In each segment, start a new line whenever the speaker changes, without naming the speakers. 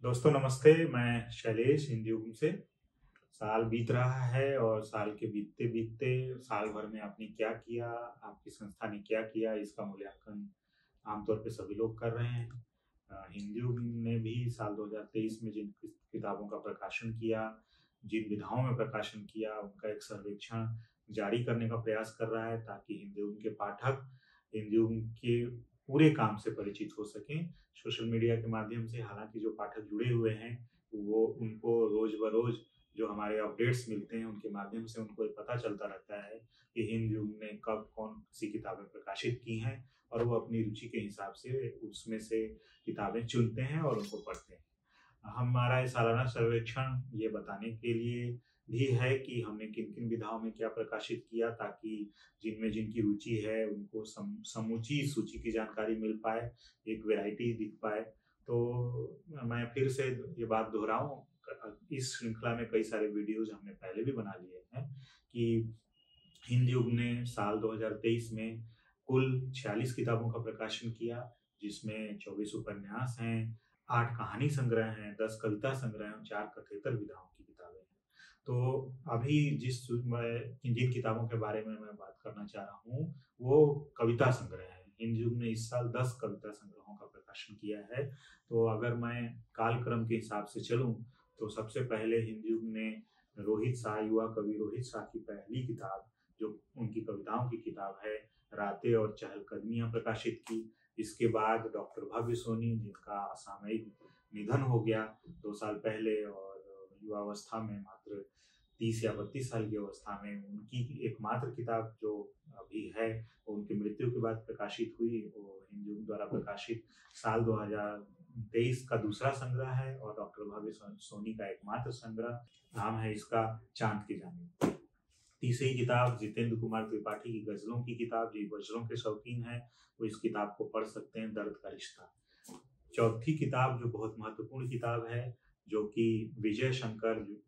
दोस्तों नमस्ते, मैं शैलेश हिंदुयुग से। साल बीत रहा है और साल के बीतते-बीतते साल भर में आपने क्या किया, आपकी संस्था ने क्या किया, इसका मूल्यांकन आमतौर पे सभी लोग कर रहे हैं। हिंदुयुग ने भी साल 2023 में जिन किताबों का प्रकाशन किया, जिन विधाओं में प्रकाशन किया, उनका एक सर्वेक्षण जारी करने का प्रयास कर रहा है ताकि हिंदुयुग के पाठक हिंदुयुग के पूरे काम से परिचित हो सकें। सोशल मीडिया के माध्यम से हालाँकि जो पाठक जुड़े हुए हैं, वो उनको रोज़-बरोज़ जो हमारे अपडेट्स मिलते हैं, उनके माध्यम से उनको ये पता चलता रहता है कि हिंदुयुग ने कब कौन-सी किताबें प्रकाशित की हैं और वो अपनी रुचि के हिसाब से उसमें से किताबें चुनते हैं और उनको पढ़ते हैं। हमारा ये सालाना सर्वेक्षण ये बताने के लिए भी है कि हमने किन-किन विधाओं में क्या प्रकाशित किया ताकि जिनमें जिनकी रुचि है उनको समूची सूची की जानकारी मिल पाए, एक वैरायटी दिख पाए। तो मैं फिर से ये बात दोहराऊँ, इस श्रृंखला में कई सारे वीडियोज़ हमने पहले भी बना लिए हैं कि हिंदुयुग ने साल 2023 में कुल 46 किताबों का प्रकाशन किया, जिसमें 24 उपन्यास हैं, 8 कहानी संग्रह हैं, 10 कविता संग्रह हैं और 4 कथेतर विधाओं की किताबें हैं। तो अभी मैं जिन किताबों के बारे में मैं बात करना चाह रहा हूँ, वो कविता संग्रह है। हिंदुयुग ने इस साल 10 कविता संग्रहों का प्रकाशन किया है। तो अगर मैं कालक्रम के हिसाब से चलूँ, तो सबसे पहले हिंदुयुग ने रोहित शाह, युवा कवि रोहित शाह की पहली किताब, जो उनकी कविताओं की किताब है, रातें और चहलकदमियाँ प्रकाशित की। इसके बाद डॉक्टर भव्य सोनी, जिनका असामयिक निधन हो गया 2 साल पहले और युवावस्था में मात्र 30 या 32 साल की अवस्था में उनकी एकमात्र किताब जो अभी है, वो उनकी मृत्यु के बाद प्रकाशित हुई। वो हिंदुयुग द्वारा प्रकाशित साल 2023 का दूसरा संग्रह है और डॉक्टर भव्य सोनी का एकमात्र संग्रह। नाम है इसका चाँद की जानिब। तीसरी किताब जितेंद्र कुमार त्रिपाठी की गज़लों की किताब, जो गज़लों के शौकीन हैं, वो इस किताब को पढ़ सकते हैं, दर्द का रिश्ता। चौथी किताब जो बहुत महत्वपूर्ण किताब है, जो कि विजय शंकर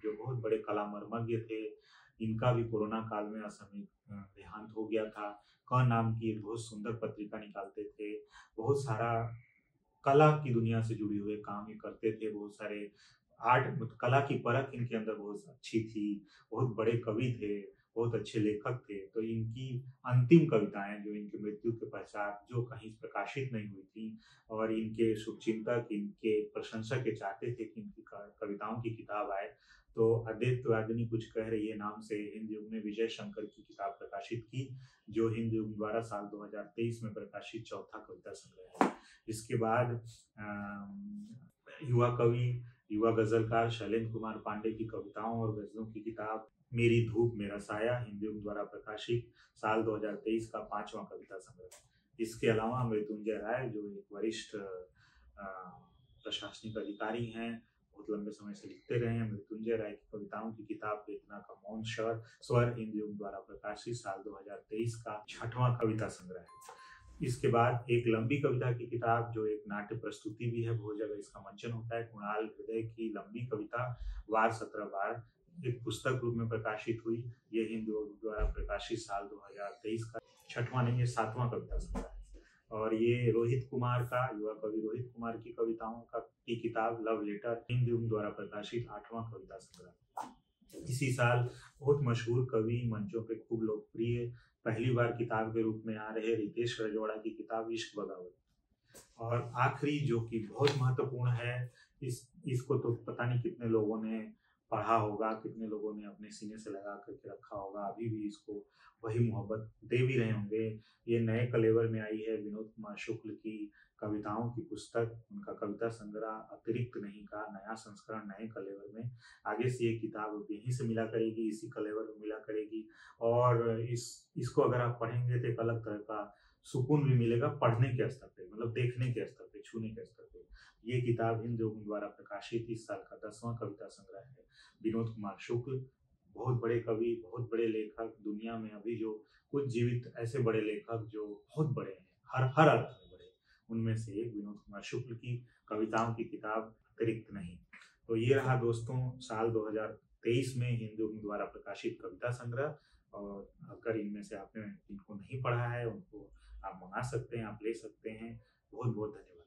जो बहुत बड़े कलामर्मज्ञ थे, इनका भी कोरोना काल में असामयिक देहांत हो गया था। क नाम की एक बहुत सुंदर पत्रिका निकालते थे, बहुत सारा कला की दुनिया से जुड़े हुए काम ये करते थे, बहुत सारे कला की परख इनके अंदर बहुत अच्छी थी, बहुत बड़े कवि थे, बहुत अच्छे लेखक थे। तो इनकी अंतिम कविताएँ जो इनकी मृत्यु के पश्चात जो कहीं प्रकाशित नहीं हुई थी और इनके शुभचिंतक, इनके प्रशंसक ये चाहते थे कि इनकी क कविताओं की किताब आए। तो अद्वैतवादिनी कुछ कह रही है नाम से हिंदुयुग ने विजय शंकर की किताब प्रकाशित की, जो हिंदुयुग द्वारा साल 2023 में प्रकाशित चौथा कविता संग्रह है। इसके बाद युवा कवि, युवा गज़लकार शैलेंद्र कुमार पांडे की कविताओं और गज़लों की किताब मेरी धूप मेरा साया, हिंदुयुग द्वारा प्रकाशित साल 2023 का 5वां कविता संग्रह। इसके अलावा मृत्युंजय राय, जो एक वरिष्ठ प्रशासनिक अधिकारी हैं, बहुत लंबे समय से लिखते रहे हैं। मृत्युंजय राय की कविताओं की किताब वेदना का मौन स्वर, हिंदुयुग द्वारा प्रकाशित साल 2023 का 6वां कविता संग्रह है। इसके बाद एक लंबी कविता की किताब, जो एक नाट्य प्रस्तुति भी है, बहुत जगह इसका मंचन होता है, कुणाल हृदय की लंबी कविता वार 17 बार, एक पुस्तक रूप में प्रकाशित हुई। ये हिंदुयुग द्वारा प्रकाशित साल 2023 का 6वां नहीं, ये 7वां कविता संग्रह है। और ये रोहित कुमार का, युवा कवि रोहित कुमार की कविताओं की किताब लव लेटर, हिंदुयुग द्वारा प्रकाशित 8वां कविता संग्रह। इसी साल बहुत मशहूर कवि, मंचों पे खूब लोकप्रिय, पहली बार किताब के रूप में आ रहे रितेश रजवाड़ा की किताब इश्क बगावत। और आखिरी जो कि बहुत महत्वपूर्ण है, इसको तो पता नहीं कितने लोगों ने पढ़ा होगा, कितने लोगों ने अपने सीने से लगा करके रखा होगा, अभी भी इसको वही मोहब्बत दे भी रहे होंगे। ये नए कलेवर में आई है विनोद कुमार शुक्ल की कविताओं की पुस्तक, उनका कविता संग्रह अतिरिक्त नहीं का नया संस्करण नए कलेवर में। आगे से ये किताब यहीं से मिला करेगी, इसी कलेवर में मिला करेगी और इसको अगर आप पढ़ेंगे तो एक अलग तरह का सुकून भी मिलेगा पढ़ने के स्तर पे, मतलब देखने के स्तर पे, छूने के स्तर पे। ये किताब हिंदुयुग द्वारा प्रकाशित इस साल का 10वां कविता संग्रह है। विनोद कुमार शुक्ल बहुत बड़े कवि, बहुत बड़े लेखक, दुनिया में अभी जो कुछ जीवित ऐसे बड़े लेखक जो बहुत बड़े हैं, हर अर्थ में बड़े, उनमें से एक विनोद कुमार शुक्ल की कविताओं की किताब अतिरिक्त नहीं। तो ये रहा दोस्तों साल 2023 में हिंदुयुग द्वारा प्रकाशित कविता संग्रह। और अगर इनमें से आपने इनको नहीं पढ़ा है, उनको आप मंगा सकते हैं, आप ले सकते हैं। बहुत बहुत धन्यवाद।